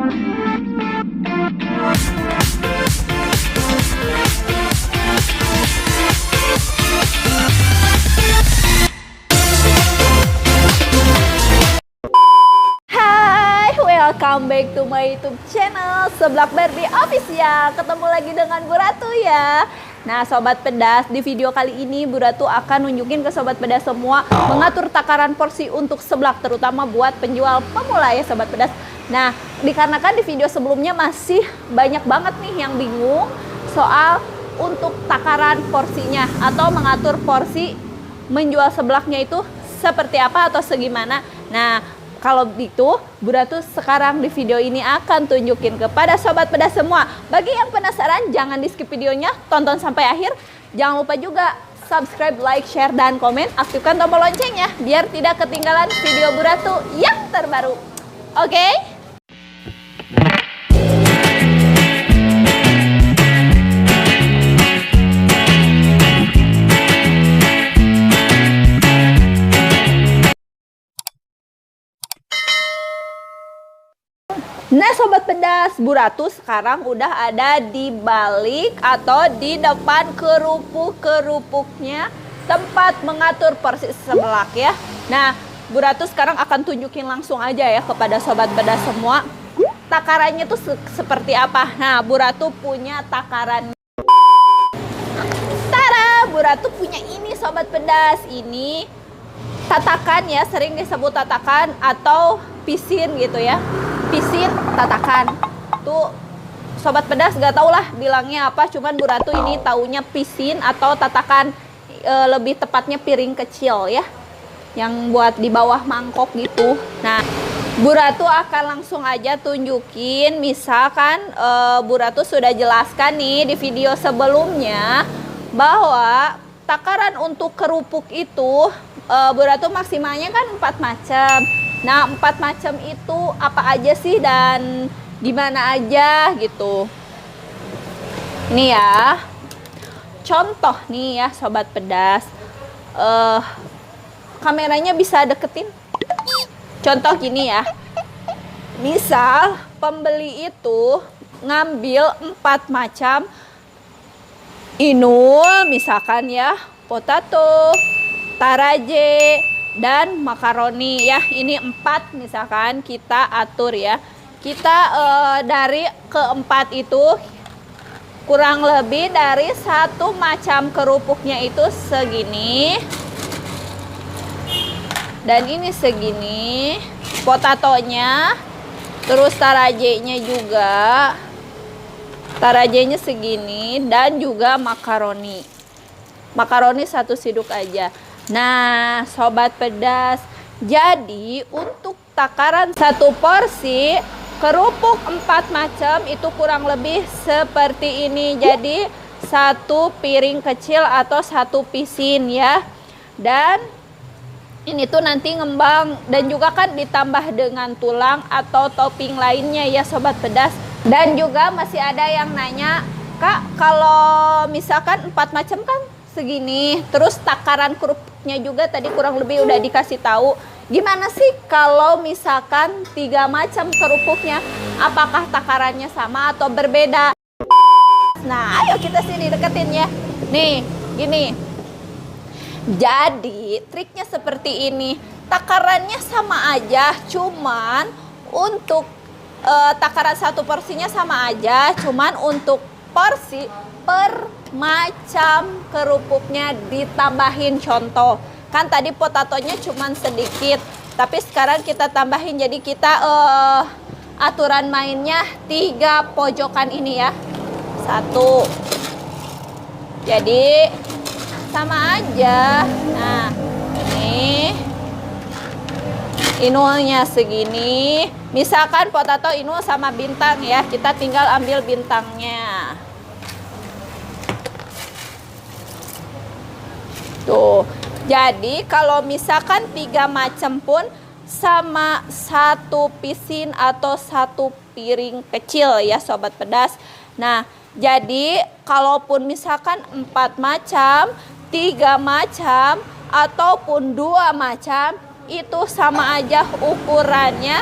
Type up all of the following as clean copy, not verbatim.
Welcome back to my YouTube channel Seblak Barbie Official. Ketemu lagi dengan Bu Ratu ya. Nah Sobat Pedas, di video kali ini Bu Ratu akan nunjukin ke Sobat Pedas semua mengatur takaran porsi untuk seblak, terutama buat penjual pemula ya Sobat Pedas. Nah dikarenakan di video sebelumnya masih banyak banget nih yang bingung soal untuk takaran porsinya atau mengatur porsi menjual seblaknya itu seperti apa atau segimana. Nah kalau gitu, Bu Ratu sekarang di video ini akan tunjukin kepada Sobat Pedas semua. Bagi yang penasaran, jangan di skip videonya, tonton sampai akhir. Jangan lupa juga subscribe, like, share, dan komen. Aktifkan tombol loncengnya, biar tidak ketinggalan video Bu Ratu yang terbaru. Oke? Nah Sobat Pedas, Bu Ratu sekarang udah ada di balik atau di depan kerupuk-kerupuknya tempat mengatur porsi seblak ya. Nah Bu Ratu sekarang akan tunjukin langsung aja ya kepada Sobat Pedas semua takarannya tuh seperti apa. Nah Bu Ratu punya takaran. Tara, Bu Ratu punya ini Sobat Pedas. Ini tatakan ya, sering disebut tatakan atau pisin gitu ya. Pisin tatakan tuh Sobat Pedas gak tau lah bilangnya apa, cuman Bu Ratu ini taunya pisin atau tatakan, lebih tepatnya piring kecil ya, yang buat di bawah mangkok gitu. Nah Bu Ratu akan langsung aja tunjukin, misalkan Bu Ratu sudah jelaskan nih di video sebelumnya bahwa takaran untuk kerupuk itu Bu Ratu maksimalnya kan 4 macam. Nah 4 macam itu apa aja sih dan gimana aja gitu. Ini ya contoh nih ya Sobat Pedas, kameranya bisa deketin. Contoh gini ya, misal pembeli itu ngambil 4 macam inul, misalkan ya potato, taraje, dan makaroni ya. Ini 4 misalkan kita atur ya. Kita dari keempat itu kurang lebih dari 1 macam kerupuknya itu segini. Dan ini segini potatonya. Terus tarajenya juga. Tarajenya segini dan juga makaroni. Makaroni 1 siduk aja. Nah Sobat Pedas, jadi untuk takaran 1 porsi kerupuk 4 macam itu kurang lebih seperti ini. Jadi 1 piring kecil atau 1 pisin ya. Dan ini tuh nanti ngembang dan juga kan ditambah dengan tulang atau topping lainnya ya Sobat Pedas. Dan juga masih ada yang nanya, Kak kalau misalkan 4 macam kan segini, terus takaran kerupuknya juga tadi kurang lebih udah dikasih tahu. Gimana sih kalau misalkan 3 macam kerupuknya, apakah takarannya sama atau berbeda? Nah ayo kita sini deketin ya. Nih gini, jadi triknya seperti ini, takarannya sama aja, cuman untuk takaran 1 porsinya sama aja, cuman untuk porsi per macam kerupuknya ditambahin. Contoh kan tadi potatonya cuman sedikit, tapi sekarang kita tambahin, jadi kita aturan mainnya 3 pojokan ini ya, 1, jadi sama aja. Nah ini inulnya segini, misalkan potato inul sama bintang ya, kita tinggal ambil bintangnya. Tuh, jadi kalau misalkan 3 macam pun sama 1 pisin atau 1 piring kecil ya Sobat Pedas. Nah, jadi kalaupun misalkan 4 macam, 3 macam, ataupun 2 macam, itu sama aja ukurannya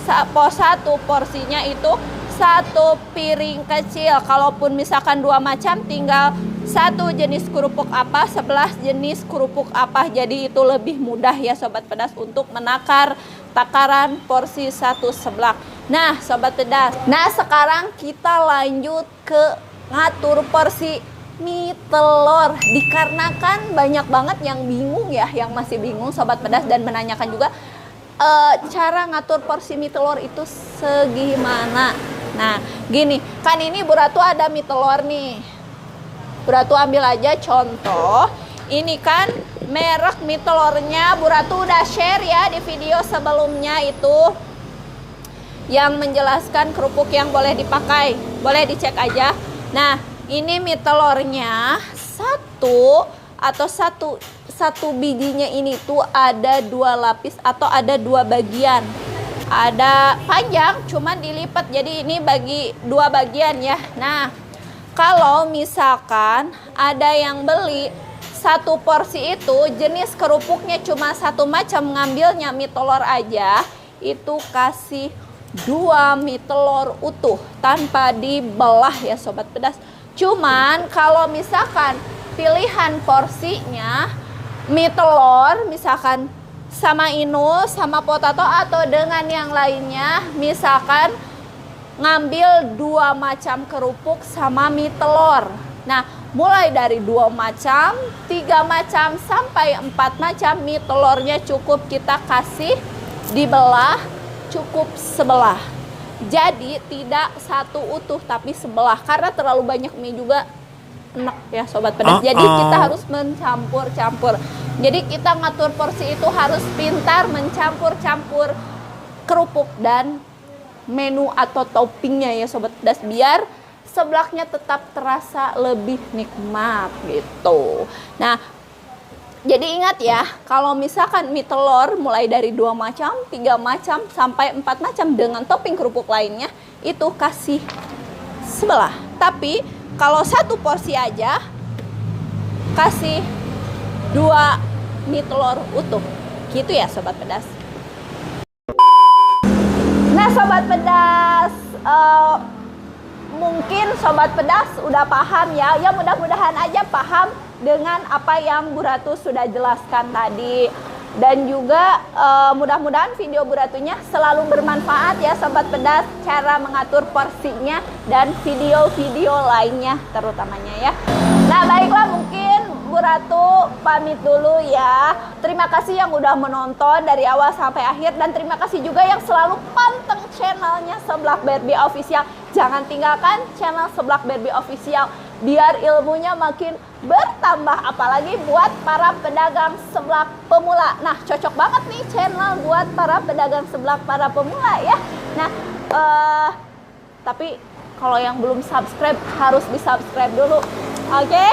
satu porsinya itu satu piring kecil. Kalaupun misalkan 2 macam, tinggal satu jenis kerupuk apa, 11 jenis kerupuk apa. Jadi itu lebih mudah ya Sobat Pedas untuk menakar takaran porsi satu seblak. Nah Sobat Pedas, nah sekarang kita lanjut ke ngatur porsi mie telur. Dikarenakan banyak banget yang bingung ya, yang masih bingung Sobat Pedas, dan menanyakan juga cara ngatur porsi mie telur itu segimana. Nah gini, kan ini Bu Ratu ada mie telur nih. Bu Ratu ambil aja contoh. Ini kan merek mie telurnya Bu Ratu udah share ya di video sebelumnya itu, yang menjelaskan kerupuk yang boleh dipakai. Boleh dicek aja. Nah ini mie telurnya satu bijinya ini tuh ada 2 lapis atau ada 2 bagian. Ada panjang cuman dilipat, jadi ini bagi 2 bagian ya. Nah kalau misalkan ada yang beli satu porsi itu jenis kerupuknya cuma satu macam, ngambilnya mie telur aja, itu kasih 2 mie telur utuh tanpa dibelah ya Sobat Pedas. Cuman kalau misalkan pilihan porsinya mie telur misalkan sama Inul, sama potato atau dengan yang lainnya, misalkan ngambil 2 macam kerupuk sama mie telur. Nah mulai dari 2 macam, 3 macam sampai 4 macam mie telurnya cukup kita kasih dibelah, cukup sebelah. Jadi tidak satu utuh tapi sebelah, karena terlalu banyak mie juga enak ya Sobat Pedas. Jadi kita harus mencampur-campur. Jadi kita ngatur porsi itu harus pintar mencampur-campur kerupuk dan menu atau toppingnya ya Sobat Pedas, biar seblaknya tetap terasa lebih nikmat gitu. Nah jadi ingat ya, kalau misalkan mie telur mulai dari 2 macam, 3 macam sampai 4 macam dengan topping kerupuk lainnya, itu kasih sebelah. Tapi kalau satu porsi aja kasih 2 mie telur utuh gitu ya Sobat Pedas. Nah Sobat Pedas, mungkin Sobat Pedas udah paham ya. Ya mudah-mudahan aja paham dengan apa yang Bu Ratu sudah jelaskan tadi. Dan juga mudah-mudahan video Bu Ratunya selalu bermanfaat ya Sobat Pedas, cara mengatur porsinya dan video-video lainnya terutamanya ya. Nah baiklah, mungkin Bu Ratu pamit dulu ya. Terima kasih yang udah menonton dari awal sampai akhir, dan terima kasih juga yang selalu panteng channelnya Seblak Barbie Official. Jangan tinggalkan channel Seblak Barbie Official biar ilmunya makin bertambah, apalagi buat para pedagang seblak pemula. Nah cocok banget nih channel buat para pedagang seblak para pemula ya. Nah tapi kalau yang belum subscribe harus di subscribe dulu. Oke?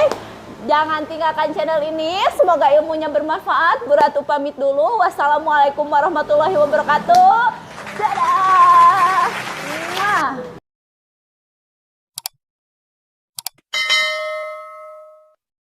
Jangan tinggalkan channel ini. Semoga ilmunya bermanfaat. Bu Ratu pamit dulu. Wassalamualaikum warahmatullahi wabarakatuh.